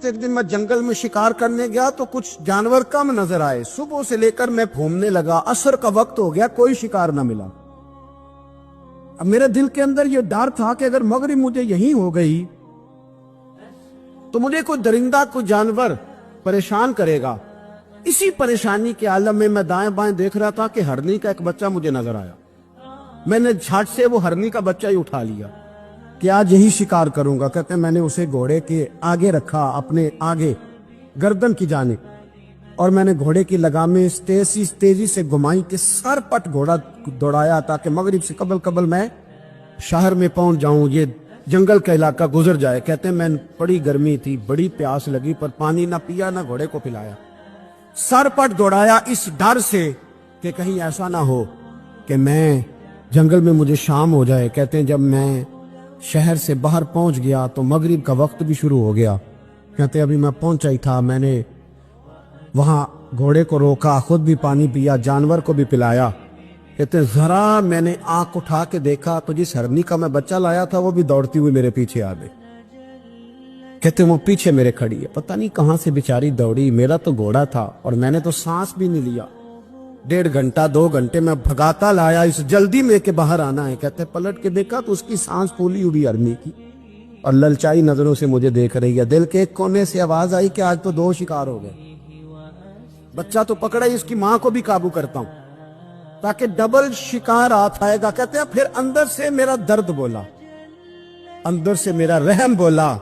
کہتے ایک دن میں جنگل میں شکار کرنے گیا تو کچھ جانور کم نظر آئے، صبح سے لے کر میں گھومنے لگا، عصر کا وقت ہو گیا، کوئی شکار نہ ملا۔ اب میرے دل کے اندر یہ ڈر تھا کہ اگر مغرب مجھے یہی ہو گئی تو مجھے کوئی درندہ کوئی جانور پریشان کرے گا۔ اسی پریشانی کے عالم میں دائیں بائیں دیکھ رہا تھا کہ ہرنی کا ایک بچہ مجھے نظر آیا۔ میں نے جھٹ سے وہ ہرنی کا بچہ ہی اٹھا لیا کہ آج یہی شکار کروں گا۔ کہتے ہیں میں نے اسے گھوڑے کے آگے رکھا، اپنے آگے گردن کی جانب، اور میں نے گھوڑے کی لگامیں تیزی سے گھمائی کہ سر پٹ گھوڑا دوڑایا تاکہ مغرب سے قبل میں شہر میں پہنچ جاؤں، یہ جنگل کا علاقہ گزر جائے۔ کہتے ہیں میں بڑی گرمی تھی، بڑی پیاس لگی، پر پانی نہ پیا نہ گھوڑے کو پلایا، سر پٹ دوڑایا اس ڈر سے کہ کہیں ایسا نہ ہو کہ میں جنگل میں مجھے شام ہو جائے۔ کہتے ہیں جب میں شہر سے باہر پہنچ گیا تو مغرب کا وقت بھی شروع ہو گیا۔ کہتے ابھی میں پہنچا ہی تھا، میں نے وہاں گھوڑے کو روکا، خود بھی پانی پیا، جانور کو بھی پلایا۔ کہتے ہیں ذرا میں نے آنکھ اٹھا کے دیکھا تو جس ہرنی کا میں بچہ لایا تھا وہ بھی دوڑتی ہوئی میرے پیچھے آ گئی۔ کہتے ہیں وہ پیچھے میرے کھڑی ہے، پتہ نہیں کہاں سے بیچاری دوڑی، میرا تو گھوڑا تھا اور میں نے تو سانس بھی نہیں لیا۔ 1.5 گھنٹہ 2 گھنٹے میں بھگاتا لایا اس جلدی میں کہ باہر آنا ہے۔ کہتے ہیں پلٹ کے دیکھا تو اس کی سانس پھولی ہوئی ہرنی کی اور للچائی نظروں سے مجھے دیکھ رہی ہے۔ دل کے ایک کونے سے آواز آئی کہ آج تو 2 شکار ہو گئے۔ بچہ تو پکڑا ہی، اس کی ماں کو بھی قابو کرتا ہوں تاکہ ڈبل شکار آئے گا۔ کہتے ہیں پھر اندر سے میرا درد بولا، اندر سے میرا رحم بولا،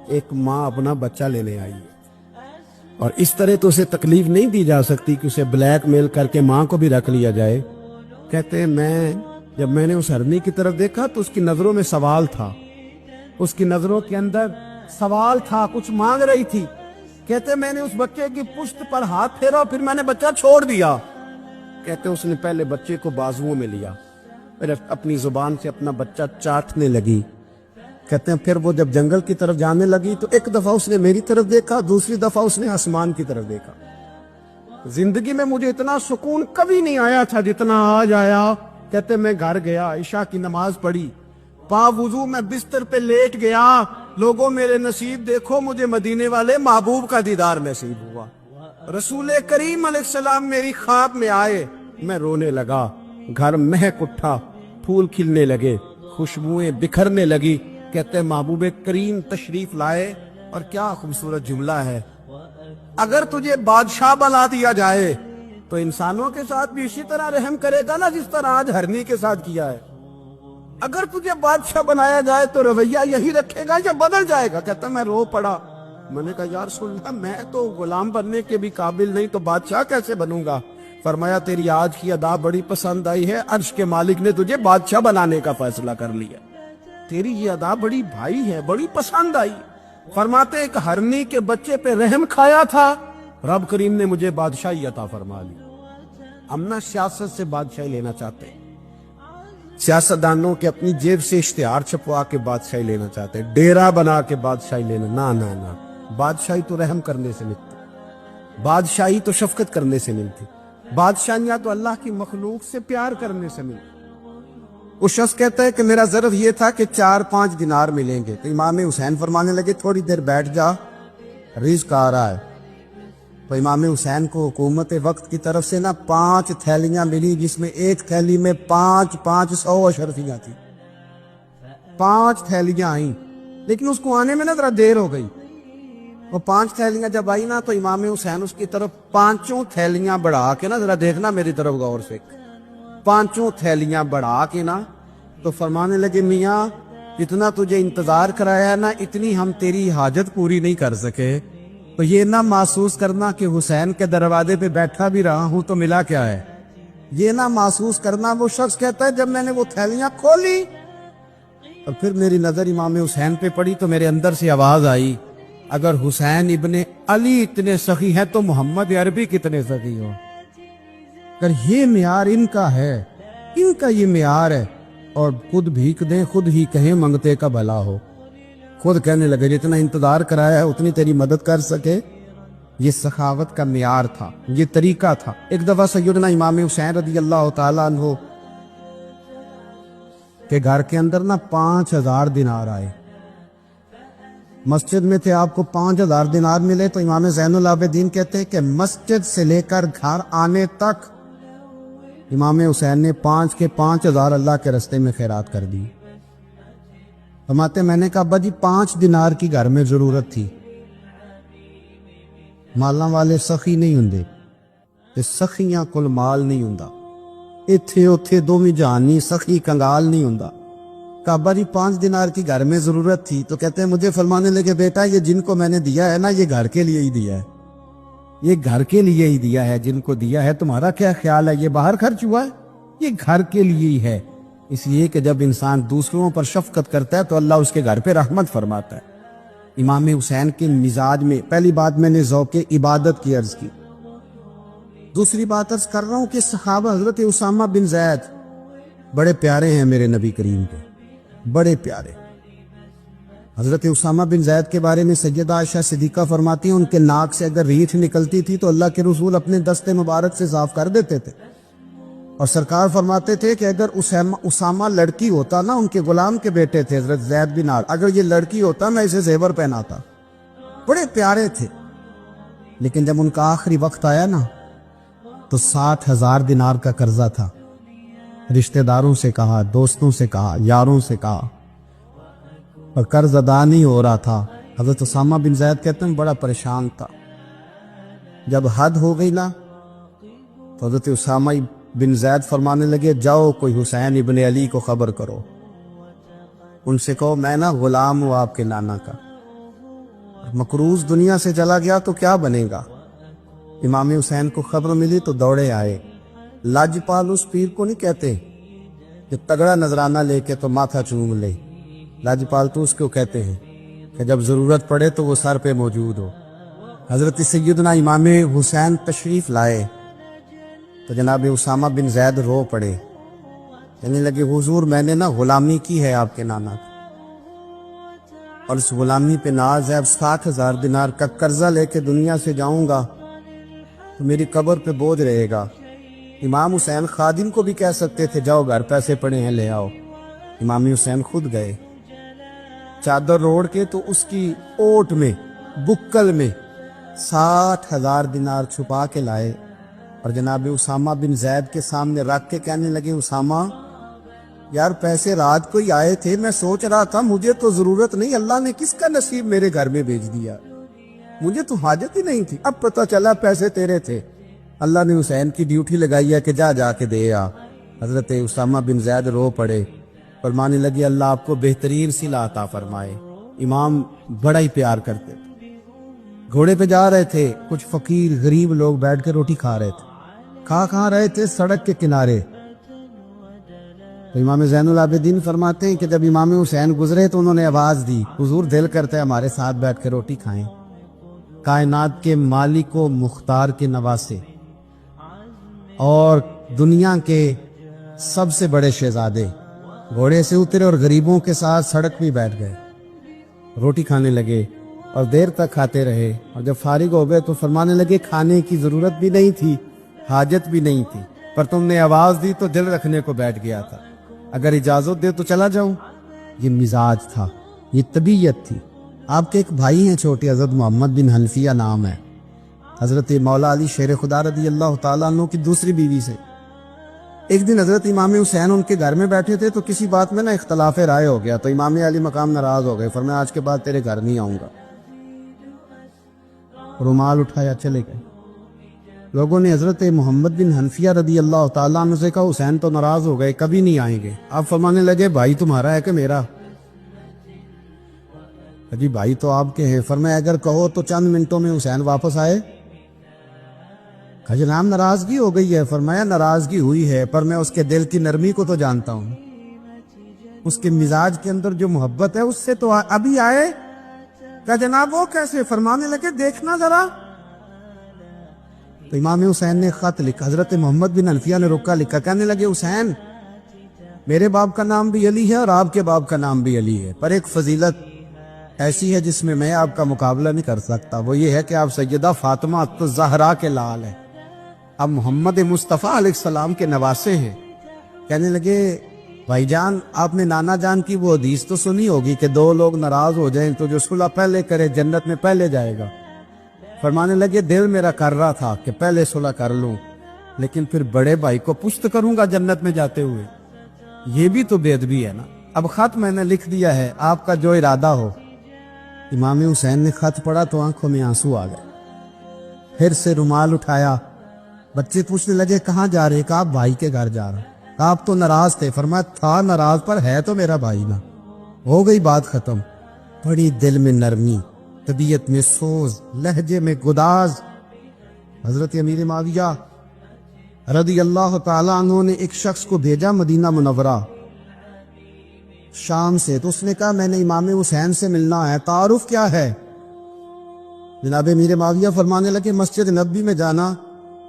ایک ماں اپنا بچہ لینے آئی ہے اور اس طرح تو اسے تکلیف نہیں دی جا سکتی کہ اسے بلیک میل کر کے ماں کو بھی رکھ لیا جائے۔ کہتے ہیں جب میں نے اس ہرنی کی طرف دیکھا تو اس کی نظروں میں سوال تھا، اس کی نظروں کے اندر سوال تھا، کچھ مانگ رہی تھی۔ کہتے میں نے اس بچے کی پشت پر ہاتھ پھیرا، پھر میں نے بچہ چھوڑ دیا۔ کہتے اس نے پہلے بچے کو بازوؤں میں لیا، پھر اپنی زبان سے اپنا بچہ چاٹنے لگی۔ کہتے ہیں پھر وہ جب جنگل کی طرف جانے لگی تو ایک دفعہ اس نے میری طرف دیکھا، دوسری دفعہ اس نے آسمان کی طرف دیکھا۔ زندگی میں مجھے اتنا سکون کبھی نہیں آیا تھا جتنا آج آیا۔ کہتے میں گھر گیا، عشاء کی نماز پڑھی، پا وضو میں بستر پہ لیٹ گیا۔ لوگوں میرے نصیب دیکھو، مجھے مدینے والے محبوب کا دیدار نصیب ہوا۔ رسول کریم علیہ السلام میری خواب میں آئے، میں رونے لگا، گھر مہک اٹھا، پھول کھلنے لگے، خوشبوئیں بکھرنے لگی۔ کہتے ہیں محبوب کریم تشریف لائے، اور کیا خوبصورت جملہ ہے، اگر تجھے بادشاہ بنا دیا جائے تو انسانوں کے ساتھ بھی اسی طرح رحم کرے گا نا جس طرح آج ہرنی کے ساتھ کیا ہے۔ اگر تجھے بادشاہ بنایا جائے تو رویہ یہی رکھے گا یا بدل جائے گا؟ کہتا میں رو پڑا، میں نے کہا یا رسول اللہ میں تو غلام بننے کے بھی قابل نہیں، تو بادشاہ کیسے بنوں گا؟ فرمایا تیری آج کی ادا بڑی پسند آئی ہے، عرش کے مالک نے تجھے بادشاہ بنانے کا فیصلہ کر لیا، تیری یہ ادا بڑی بھائی ہے، بڑی پسند آئی۔ فرماتے ایک ہرنی کے بچے پہ رحم کھایا تھا، رب کریم نے مجھے بادشاہی عطا فرما لی۔ ہم نہ سیاست سے بادشاہی لینا چاہتے ہیں، سیاستدانوں کے اپنی جیب سے اشتہار چھپوا کے بادشاہی لینا چاہتے ہیں، ڈیرا بنا کے بادشاہی لینا، نہ بادشاہی تو رحم کرنے سے ملتی، بادشاہی تو شفقت کرنے سے ملتی، بادشاہیاں تو اللہ کی مخلوق سے پیار کرنے سے ملتی۔ وہ شخص کہتا ہے کہ میرا ظرف یہ تھا کہ 4-5 دینار ملیں گے، تو امام حسین فرمانے لگے تھوڑی دیر بیٹھ جا، رزق آ رہا ہے۔ تو امام حسین کو حکومت وقت کی طرف سے 5 تھیلیاں ملی، جس میں ایک تھیلی میں 500 اشرفیاں تھی، 5 تھیلیاں آئیں، لیکن اس کو آنے میں ذرا دیر ہو گئی۔ وہ 5 تھیلیاں جب آئی تو امام حسین اس کی طرف 5 تھیلیاں بڑھا کے ذرا دیکھنا میری طرف غور سے، 5 تھیلیاں بڑھا کے تو فرمانے لگے میاں اتنا تجھے انتظار کرایا ہے اتنی ہم تیری حاجت پوری نہیں کر سکے، تو یہ نہ محسوس کرنا کہ حسین کے دروازے پہ بیٹھا بھی رہا ہوں تو ملا کیا ہے، یہ نہ محسوس کرنا۔ وہ شخص کہتا ہے جب میں نے وہ تھیلیاں کھولی اور پھر میری نظر امام حسین پہ پڑی تو میرے اندر سے آواز آئی، اگر حسین ابن علی اتنے سخی ہیں تو محمد عربی کتنے سخی ہو۔ اگر یہ معیار ان کا ہے، ان کا یہ معیار ہے، اور خود بھیک دیں خود ہی کہیں منگتے کا بھلا ہو، خود کہنے لگے جتنا انتظار کرایا ہے اتنی تیری مدد کر سکے۔ یہ سخاوت کا معیار تھا، یہ طریقہ تھا۔ ایک دفعہ سیدنا امام حسین رضی اللہ تعالیٰ عنہ کے گھر کے اندر 5000 دینار آئے، مسجد میں تھے، آپ کو 5000 دینار ملے، تو امام زین العابدین کہتے ہیں کہ مسجد سے لے کر گھر آنے تک امام حسین نے 5 کے 5000 اللہ کے رستے میں خیرات کر دی۔ فرماتے میں نے کہا ابا جی 5 دینار کی گھر میں ضرورت تھی، مالاں والے سخی نہیں ہوندے تے سخیاں کل مال نہیں ہوندا، ایتھے اوتھے دوویں جہانی سخی کنگال نہیں ہوندا۔ کہا ابا جی 5 دینار کی گھر میں ضرورت تھی، تو کہتے ہیں مجھے فرمانے لگے بیٹا یہ جن کو میں نے دیا ہے نا یہ گھر کے لیے ہی دیا ہے، یہ گھر کے لیے ہی دیا ہے، جن کو دیا ہے تمہارا کیا خیال ہے یہ باہر خرچ ہوا ہے؟ یہ گھر کے لیے ہی ہے، اس لیے کہ جب انسان دوسروں پر شفقت کرتا ہے تو اللہ اس کے گھر پہ رحمت فرماتا ہے۔ امام حسین کے مزاج میں پہلی بات میں نے ذوق عبادت کی عرض کی، دوسری بات عرض کر رہا ہوں کہ صحابہ حضرت اسامہ بن زید بڑے پیارے ہیں میرے نبی کریم کے، بڑے پیارے۔ حضرت اسامہ بن زید کے بارے میں سیدہ عائشہ صدیقہ فرماتی ہیں ان کے ناک سے اگر ریٹھ نکلتی تھی تو اللہ کے رسول اپنے دست مبارک سے صاف کر دیتے تھے، اور سرکار فرماتے تھے کہ اگر اسامہ لڑکی ہوتا نا، ان کے غلام کے بیٹے تھے حضرت زید بن عال، اگر یہ لڑکی ہوتا میں اسے زیور پہناتا۔ بڑے پیارے تھے، لیکن جب ان کا آخری وقت آیا نا تو 60,000 دینار کا قرضہ تھا، رشتہ داروں سے کہا، دوستوں سے کہا، یاروں سے کہا، اور قرض ادا نہیں ہو رہا تھا۔ حضرت اسامہ بن زید کہتے ہیں بڑا پریشان تھا۔ جب حد ہو گئی نا تو حضرت اسامہ بن زید فرمانے لگے جاؤ کوئی حسین ابن علی کو خبر کرو، ان سے کہو میں نا غلام ہوں آپ کے نانا کا، مقروض دنیا سے چلا گیا تو کیا بنے گا۔ امام حسین کو خبر ملی تو دوڑے آئے۔ لاجپال اس پیر کو نہیں کہتے کہ تگڑا نذرانہ لے کے تو ماتھا چوم لے، لاجپال تو اس کو کہتے ہیں کہ جب ضرورت پڑے تو وہ سر پہ موجود ہو۔ حضرت سیدنا امام حسین تشریف لائے تو جناب اسامہ بن زید رو پڑے، کہنے لگے حضور میں نے نا غلامی کی ہے آپ کے نانا کی، اور اس غلامی پہ ناز ہے، اب 60,000 دینار کا قرضہ لے کے دنیا سے جاؤں گا تو میری قبر پہ بوجھ رہے گا۔ امام حسین خادم کو بھی کہہ سکتے تھے جاؤ گھر پیسے پڑے ہیں لے آؤ، امام حسین خود گئے، چادر روڑ کے تو اس کی اوٹ میں بکل میں 60,000 دینار چھپا کے لائے، اور جناب اسامہ بن زید کے سامنے رکھ کے کہنے لگے اسامہ یار پیسے رات کو ہی آئے تھے، میں سوچ رہا تھا مجھے تو ضرورت نہیں، اللہ نے کس کا نصیب میرے گھر میں بھیج دیا، مجھے تو حاجت ہی نہیں تھی، اب پتہ چلا پیسے تیرے تھے، اللہ نے حسین کی ڈیوٹی لگائی ہے کہ جا کے دے آ۔ حضرت اسامہ بن زید رو پڑے، فرمانے لگے اللہ آپ کو بہترین صلہ عطا فرمائے۔ امام بڑا ہی پیار کرتے تھے، گھوڑے پہ جا رہے تھے، کچھ فقیر غریب لوگ بیٹھ کے روٹی کھا رہے تھے، کھا رہے تھے سڑک کے کنارے، تو امام زین العابدین فرماتے ہیں کہ جب امام حسین گزرے تو انہوں نے آواز دی حضور دل کرتا ہے ہمارے ساتھ بیٹھ کے روٹی کھائیں۔ کائنات کے مالک و مختار کے نواسے اور دنیا کے سب سے بڑے شہزادے گھوڑے سے اترے اور غریبوں کے ساتھ سڑک پہ بیٹھ گئے، روٹی کھانے لگے اور دیر تک کھاتے رہے، اور جب فارغ ہو گئے تو فرمانے لگے کھانے کی ضرورت بھی نہیں تھی، حاجت بھی نہیں تھی، پر تم نے آواز دی تو دل رکھنے کو بیٹھ گیا تھا، اگر اجازت دے تو چلا جاؤں۔ یہ مزاج تھا، یہ طبیعت تھی۔ آپ کے ایک بھائی ہیں چھوٹے حضرت محمد بن حنفیہ نام ہے، حضرت مولا علی شیر خدا رضی اللہ تعالیٰ عنہ کی دوسری بیوی سے۔ ایک دن حضرت امام حسین ان کے گھر میں بیٹھے تھے تو کسی بات میں نا اختلاف رائے ہو گیا، تو امام علی مقام ناراض ہو گئے، فرمایا آج کے بعد تیرے گھر نہیں آؤں گا، رومال اٹھایا چلے گئے۔ لوگوں نے حضرت محمد بن حنفیہ رضی اللہ تعالیٰ عنہ سے کہا حسین تو ناراض ہو گئے، کبھی نہیں آئیں گے۔ آپ فرمانے لگے بھائی تمہارا ہے کہ میرا؟ جی بھائی تو آپ کے ہیں۔ فرمایا اگر کہو تو چند منٹوں میں حسین واپس آئے۔ جناب ناراضگی ہو گئی ہے۔ فرمایا ناراضگی ہوئی ہے پر میں اس کے دل کی نرمی کو تو جانتا ہوں، اس کے مزاج کے اندر جو محبت ہے اس سے تو ابھی آئے۔ کہ جناب وہ کیسے؟ فرمانے لگے دیکھنا ذرا۔ تو امام حسین نے خط لکھا، حضرت محمد بن حنفیہ نے رکا لکھا، کہنے لگے حسین میرے باپ کا نام بھی علی ہے اور آپ کے باپ کا نام بھی علی ہے، پر ایک فضیلت ایسی ہے جس میں میں آپ کا مقابلہ نہیں کر سکتا، وہ یہ ہے کہ آپ سیدہ فاطمہ الزہرا کے لال ہیں، آپ محمد مصطفیٰ علیہ السلام کے نواسے ہیں۔ کہنے لگے بھائی جان آپ نے نانا جان کی وہ حدیث تو سنی ہوگی کہ دو لوگ ناراض ہو جائیں تو جو صلح پہلے کرے جنت میں پہلے جائے گا. فرمانے لگے دل میرا کر رہا تھا کہ پہلے صلح کر لوں، لیکن پھر بڑے بھائی کو پشت کروں گا جنت میں جاتے ہوئے. یہ بھی تو بے ادبی ہے نا. اب خط میں نے لکھ دیا ہے، آپ کا جو ارادہ ہو. امام حسین نے خط پڑھا تو آنکھوں میں آنسو آ گئے. پھر سے رومال اٹھایا. بچے پوچھنے لگے کہاں جا رہے؟ کہا بھائی کے گھر جا رہا. آپ تو ناراض تھے. فرمایا تھا ناراض پر ہے تو میرا بھائی نا. ہو گئی بات ختم. بڑی دل میں نرمی، طبیعت میں سوز، لہجے میں گداز. حضرت امیر معاویہ رضی اللہ تعالیٰ عنہ نے ایک شخص کو بھیجا مدینہ منورہ شام سے. تو اس نے کہا میں نے امام حسین سے ملنا ہے، تعارف کیا ہے؟ جناب امیر معاویہ فرمانے لگے مسجد نبوی میں جانا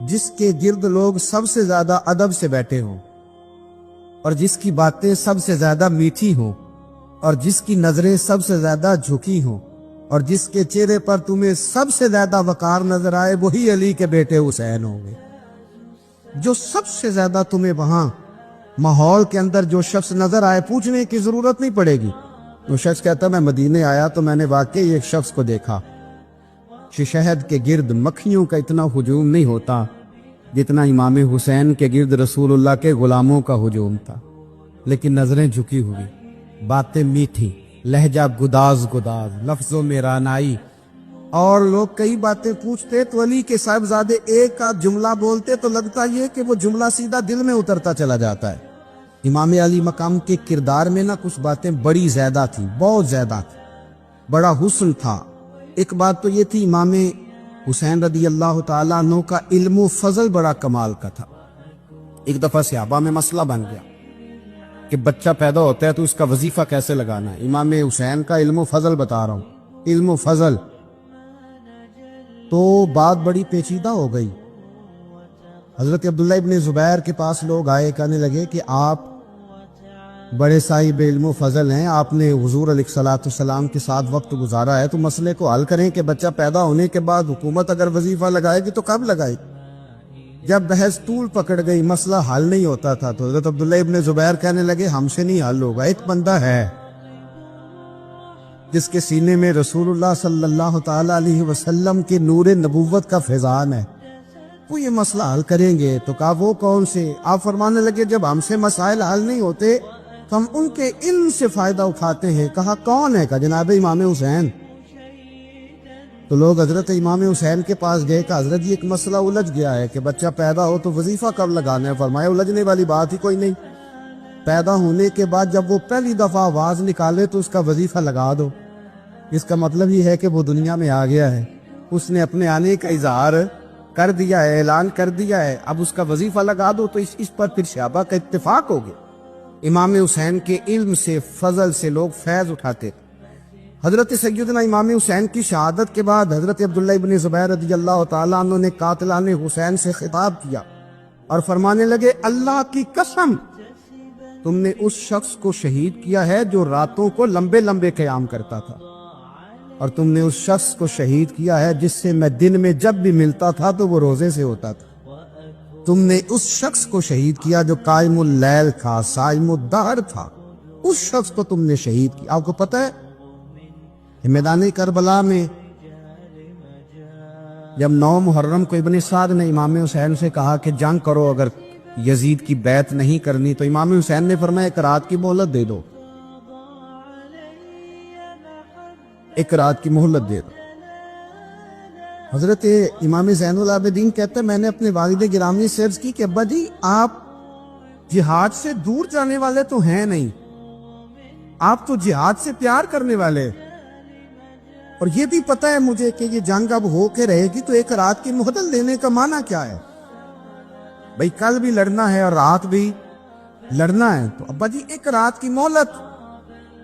جس کے گرد لوگ سب سے زیادہ ادب سے بیٹھے ہوں، اور جس کی باتیں سب سے زیادہ میٹھی ہوں، اور جس کی نظریں سب سے زیادہ جھکی ہوں، اور جس کے چہرے پر تمہیں سب سے زیادہ وقار نظر آئے، وہی علی کے بیٹے حسین ہوں گے. جو سب سے زیادہ تمہیں وہاں ماحول کے اندر جو شخص نظر آئے، پوچھنے کی ضرورت نہیں پڑے گی. وہ شخص کہتا میں مدینے آیا تو میں نے واقعی ایک شخص کو دیکھا. شہد کے گرد مکھیوں کا اتنا ہجوم نہیں ہوتا جتنا امام حسین کے گرد رسول اللہ کے غلاموں کا ہجوم تھا. لیکن نظریں جھکی ہوئی، باتیں میٹھی، لہجہ گداز گداز، لفظوں میں رانائی. اور لوگ کئی باتیں پوچھتے تو علی کے صاحبزادے ایک کا جملہ بولتے تو لگتا یہ کہ وہ جملہ سیدھا دل میں اترتا چلا جاتا ہے. امام علی مقام کے کردار میں نہ کچھ باتیں بڑی زیادہ تھیں، بہت زیادہ تھی. بڑا حسن تھا. ایک بات تو یہ تھی امام حسین رضی اللہ تعالیٰ عنہ کا علم و فضل بڑا کمال کا تھا. ایک دفعہ صحابہ میں مسئلہ بن گیا کہ بچہ پیدا ہوتا ہے تو اس کا وظیفہ کیسے لگانا ہے. امام حسین کا علم و فضل بتا رہا ہوں، علم و فضل. تو بات بڑی پیچیدہ ہو گئی. حضرت عبداللہ ابن زبیر کے پاس لوگ آئے، کہنے لگے کہ آپ بڑے صاحب علم و فضل ہیں، آپ نے حضور علیہ الصلوۃ والسلام کے ساتھ وقت گزارا ہے، تو مسئلے کو حل کریں کہ بچہ پیدا ہونے کے بعد حکومت اگر وظیفہ لگائے گی تو کب لگائے گی؟ جب بحث طول پکڑ گئی، مسئلہ حل نہیں ہوتا تھا، تو حضرت عبداللہ ابن زبیر کہنے لگے ہم سے نہیں حل ہوگا. ایک بندہ ہے جس کے سینے میں رسول اللہ صلی اللہ تعالی علیہ وسلم کے نور نبوت کا فیضان ہے، وہ یہ مسئلہ حل کریں گے. تو کہا وہ کون سے؟ آپ فرمانے لگے جب ہم سے مسائل حل نہیں ہوتے تو ہم ان کے علم سے فائدہ اٹھاتے ہیں. کہا کون ہے؟ کہا جناب امام حسین. تو لوگ حضرت امام حسین کے پاس گئے کہ حضرت یہ ایک مسئلہ الجھ گیا ہے کہ بچہ پیدا ہو تو وظیفہ کب لگانا ہے. فرمایا الجھنے والی بات ہی کوئی نہیں. پیدا ہونے کے بعد جب وہ پہلی دفعہ آواز نکالے تو اس کا وظیفہ لگا دو. اس کا مطلب یہ ہے کہ وہ دنیا میں آ گیا ہے، اس نے اپنے آنے کا اظہار کر دیا ہے، اعلان کر دیا ہے. اب اس کا وظیفہ لگا دو. تو اس پر پھر صحابہ کا اتفاق ہو گیا. امام حسین کے علم سے، فضل سے لوگ فیض اٹھاتے. حضرت سیدنا امام حسین کی شہادت کے بعد حضرت عبداللہ ابن زبیر رضی اللہ تعالیٰ عنہ نے قاتلان حسین سے خطاب کیا اور فرمانے لگے اللہ کی قسم تم نے اس شخص کو شہید کیا ہے جو راتوں کو لمبے لمبے قیام کرتا تھا، اور تم نے اس شخص کو شہید کیا ہے جس سے میں دن میں جب بھی ملتا تھا تو وہ روزے سے ہوتا تھا. تم نے اس شخص کو شہید کیا جو قائم اللیل تھا، صائم الدہر تھا. اس شخص کو تم نے شہید کیا. آپ کو پتہ ہے میدان کربلا میں جب 9 محرم کو ابن سعد نے امام حسین سے کہا کہ جنگ کرو اگر یزید کی بیعت نہیں کرنی، تو امام حسین نے فرمایا ایک رات کی مہلت دے دو، ایک رات کی مہلت دے دو. حضرت امام زین العابدین کہتے ہیں میں نے اپنے والد گرامی سے عرض کی کہ ابا جی آپ جہاد سے دور جانے والے تو ہیں نہیں، آپ تو جہاد سے پیار کرنے والے، اور یہ بھی پتہ ہے مجھے کہ یہ جنگ اب ہو کے رہے گی، تو ایک رات کی مہلت دینے کا معنی کیا ہے؟ بھئی کل بھی لڑنا ہے اور رات بھی لڑنا ہے، تو ابا جی ایک رات کی مہلت.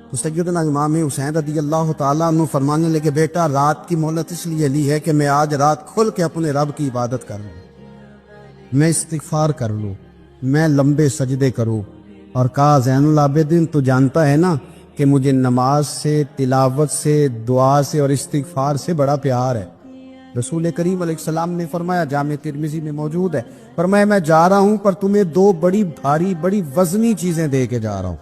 تو سیدنا امام حسین رضی اللہ تعالیٰ عنہ فرمانے لگے بیٹا رات کی مہلت اس لیے لی ہے کہ میں آج رات کھل کے اپنے رب کی عبادت کر لوں، میں استغفار کر لوں، میں لمبے سجدے کروں. اور کہا زین العابدین تو جانتا ہے نا کہ مجھے نماز سے، تلاوت سے، دعا سے اور استغفار سے بڑا پیار ہے. رسول کریم علیہ السلام نے فرمایا، جامع ترمذی میں موجود ہے، فرمایا میں جا رہا ہوں پر تمہیں دو بڑی بھاری بڑی وزنی چیزیں دے کے جا رہا ہوں۔